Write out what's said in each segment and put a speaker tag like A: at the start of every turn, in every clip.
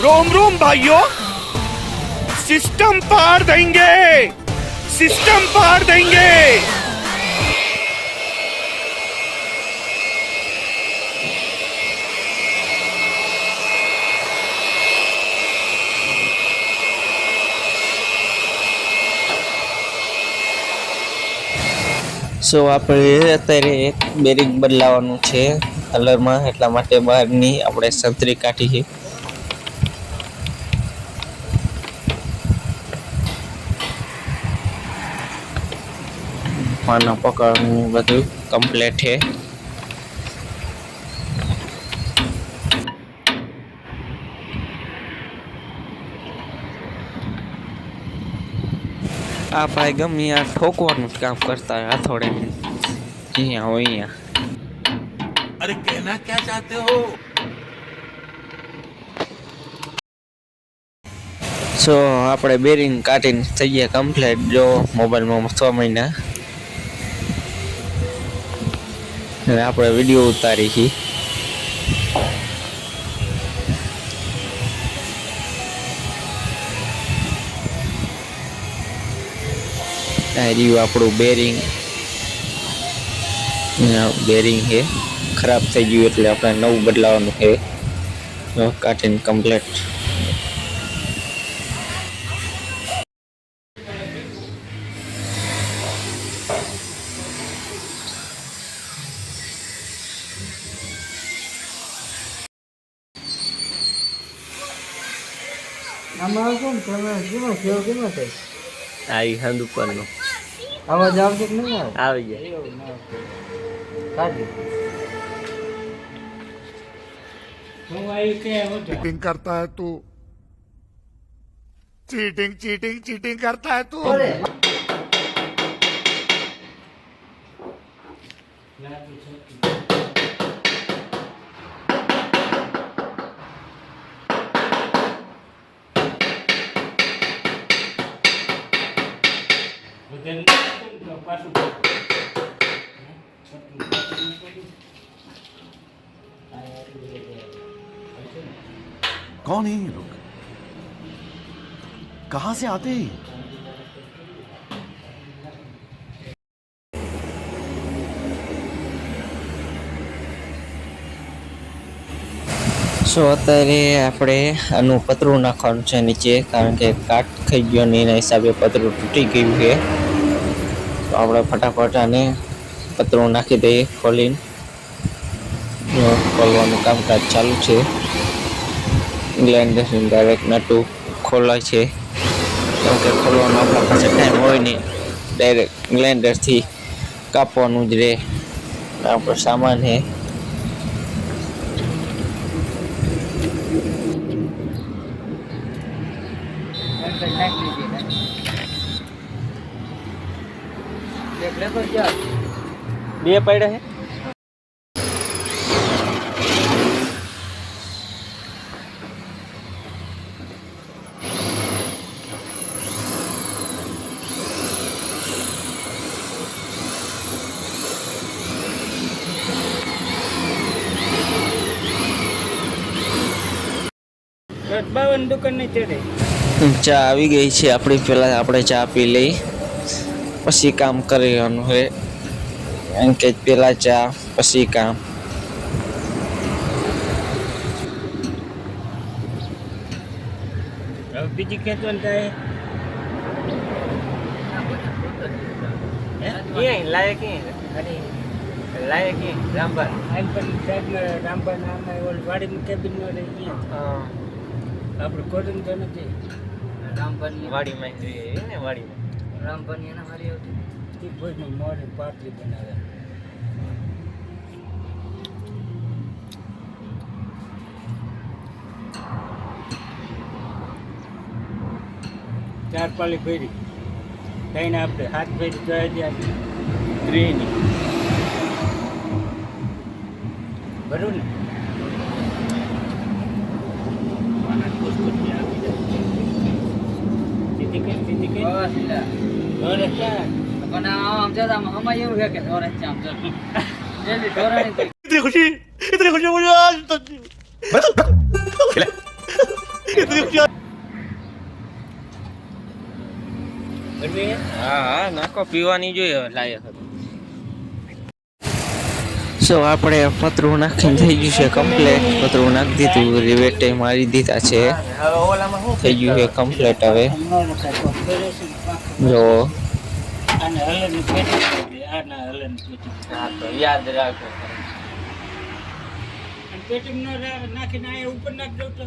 A: रोम रोम भाइयों, सिस्टम पार देंगे, सिस्टम पार देंगे।
B: સો આપણે અત્યારે એક બેરિંગ બદલાવાનું છે કલરમાં, એટલા માટે બહારની આપણે સંતરી કાઢી છે. પાના પકડનું બધું કમ્પ્લીટ છે. આ ભાઈ ગમે યાર ઠોકવાનું જ કામ કરતા હોય હાથોડે, અહીંયા હોય અહીંયા.
A: अरे कहना क्या चाहते हो?
B: સો આપણે બેરિંગ કાઢીને થઈ ગયા કમ્પ્લીટ. જો મોબાઈલમાં 6 મહિના હવે આપણે વિડીયો ઉતારી છીએ. આ રહ્યું આપણું બેરિંગ. બેરિંગ છે ખરાબ થઈ ગયું એટલે આપણે નવું બદલાવાનું છે. કાઢીને કમ્પ્લીટ.
C: આમાં કેમ તમે કેમાં સેવ કેમાં થાય?
B: આવી હંદ ઉપરનો
C: અવાજ આવશે કે નહીં આવે?
B: આવી જાય.
C: કાઢી
A: चीटिंग करता है तू, चीटिंग चीटिंग चीटिंग करता है तू.
D: कौन है ये लोग, कहां से आते हैं?
B: સો અત્યારે આપણે આનું પતરું નાખવાનું છે નીચે, કારણ કે કાટ ખાઈ ગયો ને એના હિસાબે પતરું તૂટી ગયું છે. તો આપણે ફટાફટ આને પતરું નાખી દઈએ ખોલીને. ખોલવાનું કામકાજ ચાલુ છે. ગ્લાઇન્ડર ડાયરેક્ટ નટું ખોલાય છે, કેમ કે ખોલવાનો આપણા પાસે ટાઈમ હોય નહીં. ડાયરેક્ટ ગ્લાઇન્ડરથી કાપવાનું જ રહે. આપણો સામાન છે. બે પડ્યા છે. ચા આવી ગઈ છે આપણી. પહેલાં આપણે ચા પી લઈ પછી કામ કરવાનું છે. એમ કે પહેલાં ચા પછી કામ.
C: બીજી ખેતવન થાય લાયક રામબન રામબન વાડી કેબિન નો રહી આપણે કોટન તો નથી. રામબન
B: વાડીમાં જોઈએ ને, વાડીમાં
C: રામબન એના હારી આવતી ભોજનું મોડી પાટલી બનાવે. ચાર પાલી ફેરી થઈને આપણે હાથ ફેરી જોઈ દે ગ્રેની બરોબર ને.
A: इतनी खुशी मुझे आज तक
B: હા હા નાખો પીવાની જોઈએ લાયક સો આપણે પતરું નાખીને થઈ ગયું છે કમ્પ્લેટ પતરું નાખી દીધું રિવેટે મારી દીધા છે થઈ ગયું છે કમ્પ્લેટ હવે જો
C: આને હલન પેટી આના હલન પેટી
B: હા તો યાદ રાખો
C: અને પેટી નાખીને આ ઉપર નાખ દો તો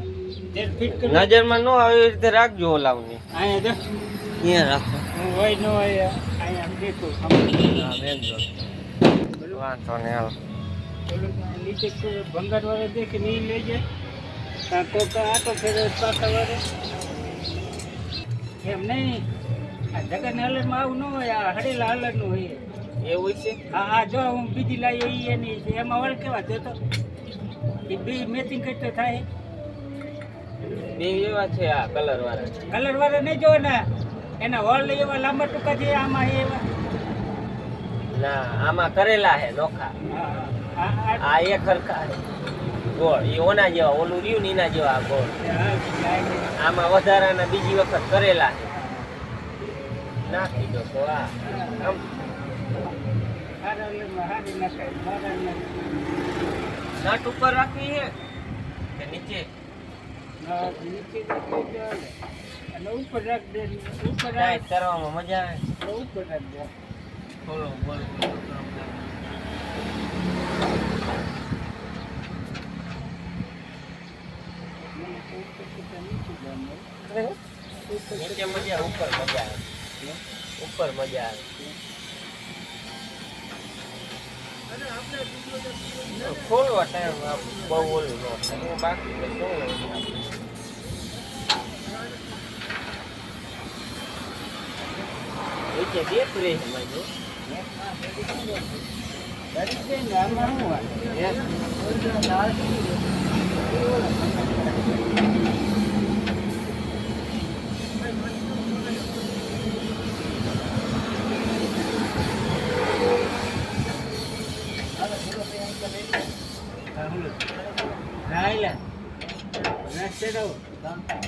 C: જેર ફિટ કરી
B: નજરમાં નો આવે એ રીતે રાખજો ઓલાવની
C: આયા દે
B: અહીંયા રાખો
C: હોય ન હોય આયા દેખો
B: હા વેચજો વાંધો ને હાલ
C: નીચે ભંગાર વાળા દેખે નહીં લઈ જાય કાં કોક આટો ફેરે પાછા વાળે એમ નહીં આ જગન હલનમાં આવું ન હોય આ હડેલા હલરનું હોય
B: એવું છે
C: હા હા જો હું બીજી લાવી એ એની એમાં વળ કેવા જોતો એ બે મેચિંગ કરતો થાય
B: બે એવા છે આ કલર વાળા
C: કલર વાળા નહીં જોવે ને એના વળ એવા લાંબા ટૂંકા છે આમાં એવા
B: ના આમાં કરેલા હે નોખા આ એક હરખા હે ગોળ એ ઓના જેવા ઓલું રહ્યું ને એના જેવા ગોળ આમાં વધારાના બીજી વખત કરેલા હે નાખી દો તો આ આમ નટ ઉપર રાખવી છે કે નીચે
C: અને ઉપર રાખ દે ઉપર
B: ટાઈટ કરવામાં મજા આવે
C: ઉપર રાખ દે
B: બોલો બોલો નીચે મજા ઉપર મજા આવે ઉપર મજા આવે ખોલવા ટાઈમ બહુ ઓલું ન થાય બાકી તો શું નીચે દેખ રહી છે મારી
C: આમાં શું હોય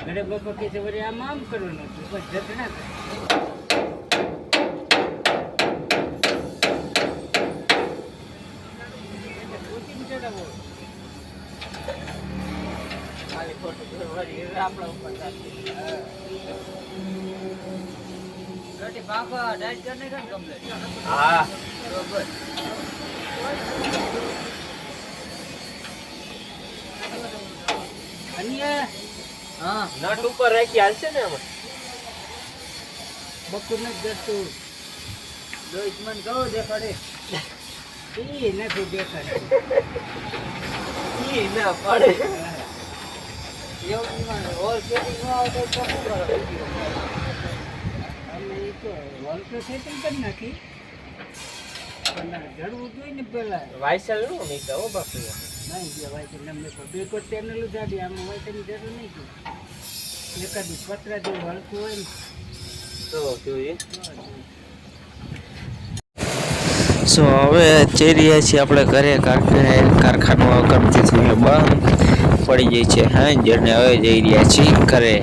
C: ઘરે બાપા કે છે વળી આમ આમ કરવાનું બસ જત ના
B: હા
C: હા
B: નટ ઉપર રાખી હાલશે ને આમાં
C: બકુર નથી જતું રોહિત મને કહો દેખાડે એ નથી દેખાડે
B: ઈ ના પડે
C: અમે એ તો વોલ તો સેટિંગ કરી નાખી પણ જડવું જોઈએ ને પેલા
B: વાયસલ નું નહીં કહો બાપુ
C: નહીં ગયા વાયસલ નમને બે કોઈ ચેનલ ઉજાડી આમાં વાયસલની જરૂર નહીં ગઈ એકાદી પતરા જેવું હલકું હોય ને
B: તો જોઈએ સો હવે જઈ રહ્યા છીએ આપણે ઘરે કારખાનું કરી દીધું બંધ પડી જાય છે હા જેને હવે જઈ રહ્યા છીએ ઘરે